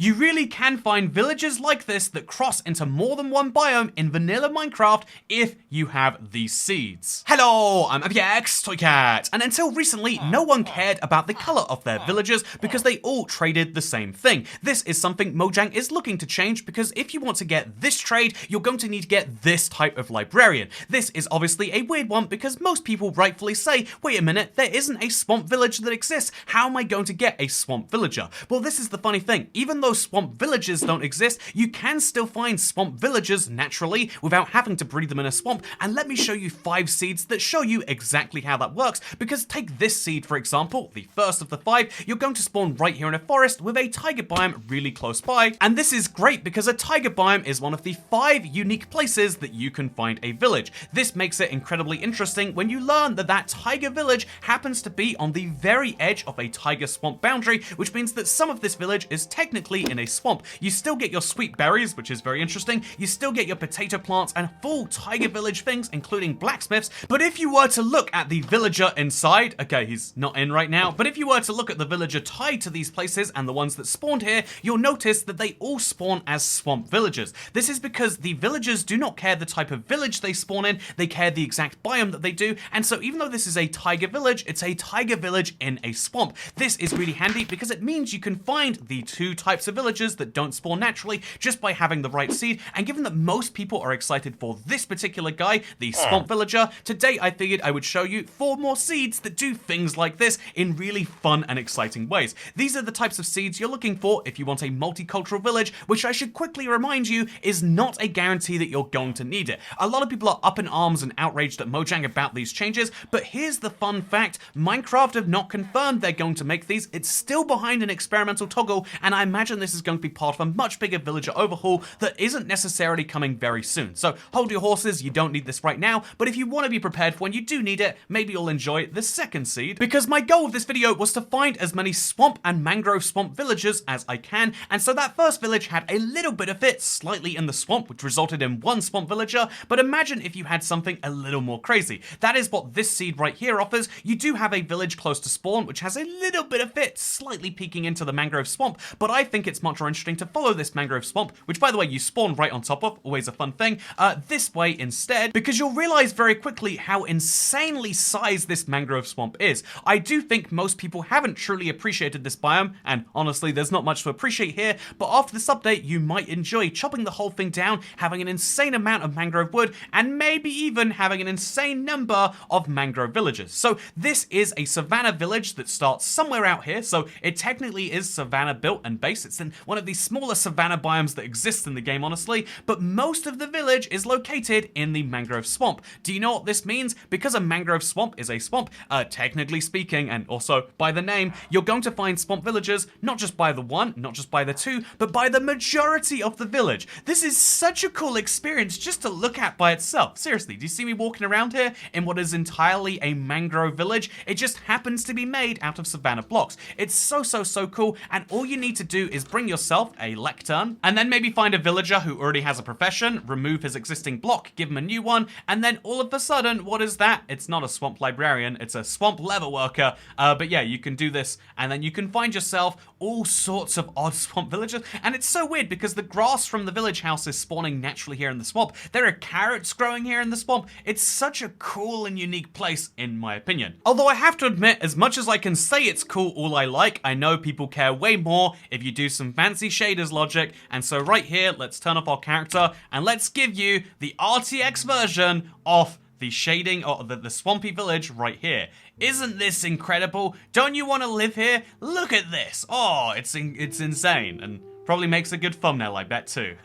You really can find villages like this that cross into more than one biome in vanilla Minecraft if you have these seeds. Hello, I'm APX Toycat, and until recently, no one cared about the color of their villagers because they all traded the same thing. This is something Mojang is looking to change because if you want to get this trade, you're going to need to get this type of librarian. This is obviously a weird one because most people rightfully say, wait a minute, there isn't a swamp village that exists. How am I going to get a swamp villager? Well, this is the funny thing. Even though swamp villages don't exist, you can still find swamp villagers naturally without having to breed them in a swamp. And let me show you 5 seeds that show you exactly how that works. Because take this seed, for example, the first of the 5, you're going to spawn right here in a forest with a taiga biome really close by. And this is great because a taiga biome is one of the 5 unique places that you can find a village. This makes it incredibly interesting when you learn that that taiga village happens to be on the very edge of a taiga swamp boundary, which means that some of this village is technically in a swamp. You still get your sweet berries, which is very interesting. You still get your potato plants and full taiga village things, including blacksmiths. But if you were to look at the villager inside, okay, he's not in right now, but if you were to look at the villager tied to these places and the ones that spawned here, you'll notice that they all spawn as swamp villagers. This is because the villagers do not care the type of village they spawn in, they care the exact biome that they do, and so even though this is a taiga village, it's a taiga village in a swamp. This is really handy because it means you can find the 2 types of villagers that don't spawn naturally just by having the right seed, and given that most people are excited for this particular guy, the swamp villager, today I figured I would show you 4 more seeds that do things like this in really fun and exciting ways. These are the types of seeds you're looking for if you want a multicultural village, which I should quickly remind you is not a guarantee that you're going to need it. A lot of people are up in arms and outraged at Mojang about these changes, but here's the fun fact. Minecraft have not confirmed they're going to make these. It's still behind an experimental toggle, and I imagine this is going to be part of a much bigger villager overhaul that isn't necessarily coming very soon. So hold your horses, you don't need this right now, but if you want to be prepared for when you do need it, maybe you'll enjoy the second seed, because my goal of this video was to find as many swamp and mangrove swamp villagers as I can, and so that first village had a little bit of it slightly in the swamp, which resulted in 1 swamp villager, but imagine if you had something a little more crazy. That is what this seed right here offers. You do have a village close to spawn, which has a little bit of it slightly peeking into the mangrove swamp, but I think it's much more interesting to follow this mangrove swamp, which by the way you spawn right on top of, always a fun thing, this way instead, because you'll realize very quickly how insanely sized this mangrove swamp is. I do think most people haven't truly appreciated this biome, and honestly there's not much to appreciate here, but after this update you might enjoy chopping the whole thing down, having an insane amount of mangrove wood, and maybe even having an insane number of mangrove villagers. So this is a savanna village that starts somewhere out here, so it technically is savanna built and based. It's in one of the smaller savanna biomes that exist in the game, honestly, but most of the village is located in the mangrove swamp. Do you know what this means? Because a mangrove swamp is a swamp, technically speaking, and also by the name, you're going to find swamp villagers not just by the 1, not just by the 2, but by the majority of the village. This is such a cool experience just to look at by itself. Seriously, do you see me walking around here in what is entirely a mangrove village? It just happens to be made out of savanna blocks. It's so cool, and all you need to do is bring yourself a lectern, and then maybe find a villager who already has a profession, remove his existing block, give him a new one, and then all of a sudden, what is that? It's not a swamp librarian, it's a swamp leather worker, but yeah, you can do this, and then you can find yourself all sorts of odd swamp villagers, and it's so weird because the grass from the village house is spawning naturally here in the swamp. There are carrots growing here in the swamp. It's such a cool and unique place, in my opinion. Although I have to admit, as much as I can say it's cool all I like, I know people care way more if you do some fancy shaders logic, and so right here, let's turn off our character, and let's give you the RTX version of the shading, or the swampy village right here. Isn't this incredible? Don't you want to live here? Look at this. Oh, it's insane, and probably makes a good thumbnail, I bet too.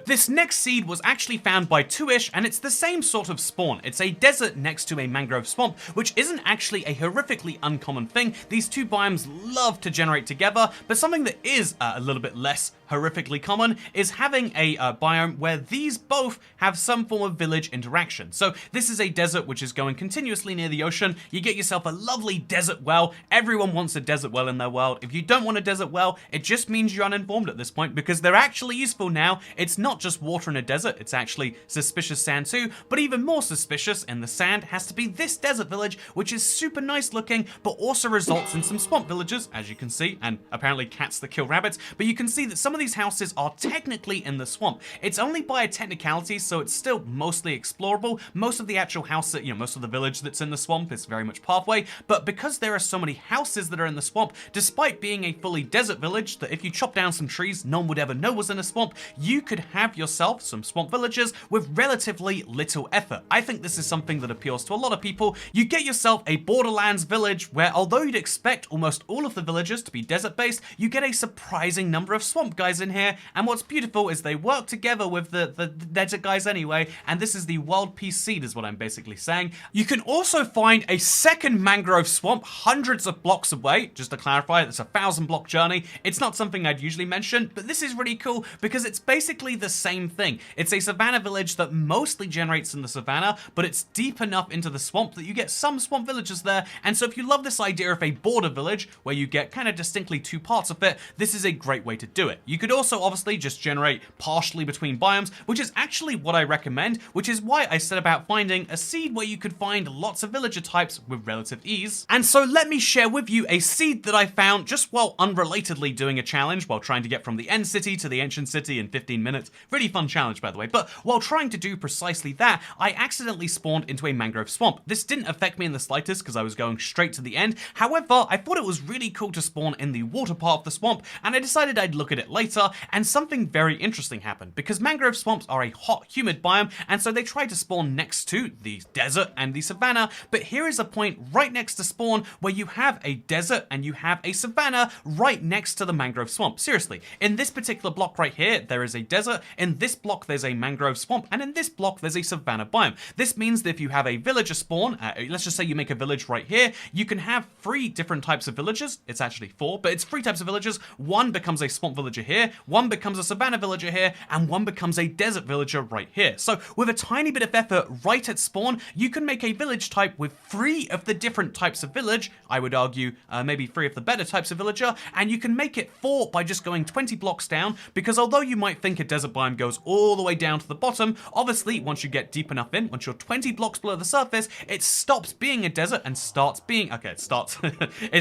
This next seed was actually found by Twoish, and it's the same sort of spawn. It's a desert next to a mangrove swamp, which isn't actually a horrifically uncommon thing. These 2 biomes love to generate together, but something that is a little bit less horrifically common is having a biome where these both have some form of village interaction. So this is a desert which is going continuously near the ocean. you get yourself a lovely desert well. Everyone wants a desert well in their world. If you don't want a desert well, it just means you're uninformed at this point, because they're actually useful now. It's not just water in a desert, it's actually suspicious sand too, but even more suspicious in the sand has to be this desert village, which is super nice looking, but also results in some swamp villagers, as you can see, and apparently cats that kill rabbits. But you can see that some of these houses are technically in the swamp. It's only by a technicality, so it's still mostly explorable. Most of the actual house, most of the village that's in the swamp is very much pathway, but because there are so many houses that are in the swamp, despite being a fully desert village that if you chop down some trees, no one would ever know was in a swamp, you could have yourself some swamp villagers with relatively little effort. I think this is something that appeals to a lot of people. You get yourself a Borderlands village where, although you'd expect almost all of the villagers to be desert-based, you get a surprising number of swamp guys in here, and what's beautiful is they work together with the desert guys anyway, and this is the world peace seed is what I'm basically saying. You can also find a second mangrove swamp hundreds of blocks away. Just to clarify, it's a 1,000-block journey. It's not something I'd usually mention, but this is really cool because it's basically the same thing. It's a savanna village that mostly generates in the savanna, but it's deep enough into the swamp that you get some swamp villagers there, and so if you love this idea of a border village where you get kind of distinctly two parts of it, this is a great way to do it. You could also obviously just generate partially between biomes, which is actually what I recommend, which is why I set about finding a seed where you could find lots of villager types with relative ease. And so let me share with you a seed that I found just while unrelatedly doing a challenge while trying to get from the end city to the ancient city in 15 minutes. Really fun challenge, by the way. But while trying to do precisely that, I accidentally spawned into a mangrove swamp. This didn't affect me in the slightest because I was going straight to the end. However, I thought it was really cool to spawn in the water part of the swamp, and I decided I'd look at it later, and something very interesting happened because mangrove swamps are a hot, humid biome, and so they try to spawn next to the desert and the savanna. But here is a point right next to spawn where you have a desert and you have a savanna right next to the mangrove swamp. Seriously, in this particular block right here, there is a desert, in this block there's a mangrove swamp, and in this block there's a savanna biome. This means that if you have a villager spawn, let's just say you make a village right here, you can have 3 different types of villagers. It's actually 4, but it's 3 types of villagers. One becomes a swamp villager here, one becomes a savanna villager here, and one becomes a desert villager right here. So with a tiny bit of effort right at spawn, you can make a village type with 3 of the different types of village. I would argue maybe 3 of the better types of villager, and you can make it 4 by just going 20 blocks down, because although you might think a desert biome goes all the way down to the bottom, obviously once you get deep enough in, once you're 20 blocks below the surface, it stops being a desert and starts being, it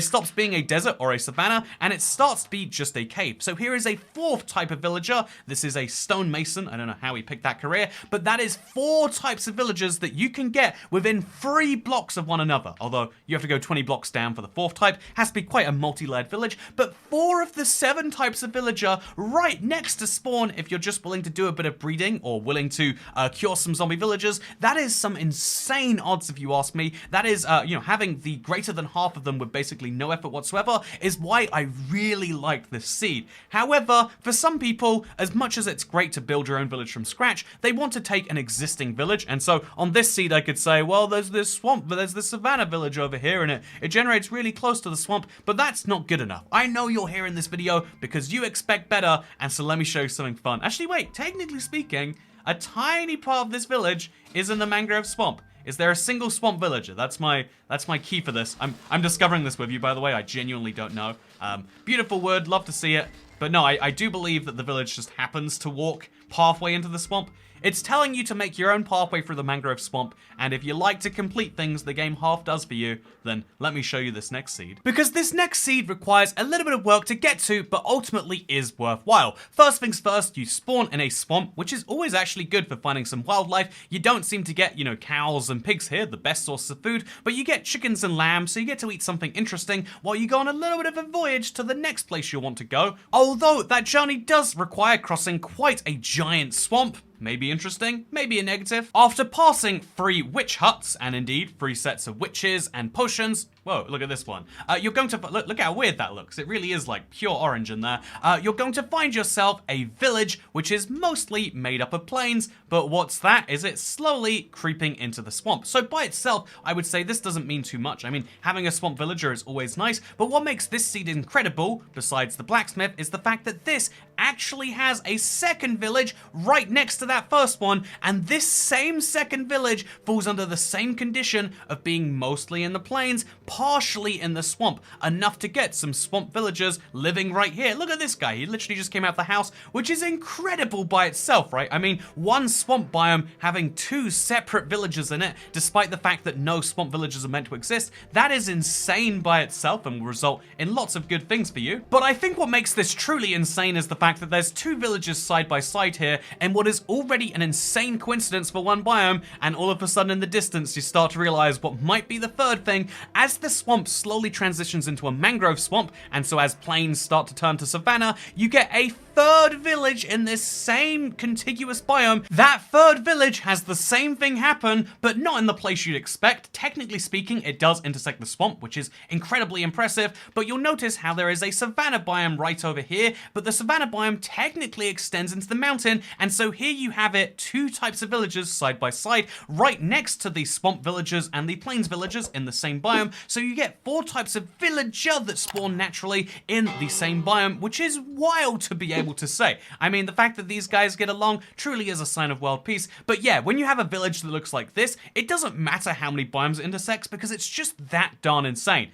stops being a desert or a savanna, and it starts to be just a cave. So here is a 4th type of villager. This is a stonemason. I don't know how he picked that career, but that is 4 types of villagers that you can get within 3 blocks of one another. Although you have to go 20 blocks down for the 4th type. Has to be quite a multi-layered village, but 4 of the 7 types of villager right next to spawn if you're just willing to do a bit of breeding or willing to cure some zombie villagers. That is some insane odds if you ask me. That is, having the greater than half of them with basically no effort whatsoever is why I really like this seed. However, for some people, as much as it's great to build your own village from scratch, they want to take an existing village, and so on this seed I could say, well, there's this swamp, but there's this savanna village over here, and it generates really close to the swamp, but that's not good enough. I know you're here in this video because you expect better, and so let me show you something fun. Actually, wait, technically speaking, a tiny part of this village is in the mangrove swamp. Is there a single swamp villager? That's my key for this. I'm discovering this with you, by the way. I genuinely don't know. Beautiful word, love to see it. But no, I do believe that the village just happens to walk pathway into the swamp. It's telling you to make your own pathway through the mangrove swamp, and if you like to complete things the game half does for you, then let me show you this next seed. Because this next seed requires a little bit of work to get to, but ultimately is worthwhile. First things first, you spawn in a swamp, which is always actually good for finding some wildlife. You don't seem to get, cows and pigs here, the best source of food, but you get chickens and lambs, so you get to eat something interesting while you go on a little bit of a voyage to the next place you want to go. Although that journey does require crossing quite a giant swamp. Maybe interesting, maybe a negative. After passing 3 witch huts, and indeed 3 sets of witches and potions, whoa, look at this one. You're going to, look how weird that looks. It really is like pure orange in there. You're going to find yourself a village, which is mostly made up of plains, but what's that? Is it slowly creeping into the swamp. So by itself, I would say this doesn't mean too much. I mean, having a swamp villager is always nice, but what makes this seed incredible, besides the blacksmith, is the fact that this actually has a second village right next to that first one, and this same second village falls under the same condition of being mostly in the plains, partially in the swamp, enough to get some swamp villagers living right here. Look at this guy, he literally just came out of the house, which is incredible by itself, right? I mean, one swamp biome having two separate villages in it, despite the fact that no swamp villages are meant to exist, that is insane by itself and will result in lots of good things for you. But I think what makes this truly insane is the fact that there's two villages side by side here, and what is already an insane coincidence for one biome, and all of a sudden in the distance you start to realize what might be the third thing. As the swamp slowly transitions into a mangrove swamp, and so as plains start to turn to savanna, you get a third village in this same contiguous biome. That third village has the same thing happen, but not in the place you'd expect. Technically speaking, it does intersect the swamp, which is incredibly impressive, but you'll notice how there is a savanna biome right over here, but the savanna biome technically extends into the mountain, and so here you have it, two types of villages side by side, right next to the swamp villagers and the plains villagers in the same biome, so you get four types of villager that spawn naturally in the same biome, which is wild to be able to say. I mean, the fact that these guys get along truly is a sign of world peace, but yeah, when you have a village that looks like this, it doesn't matter how many biomes it intersects because it's just that darn insane.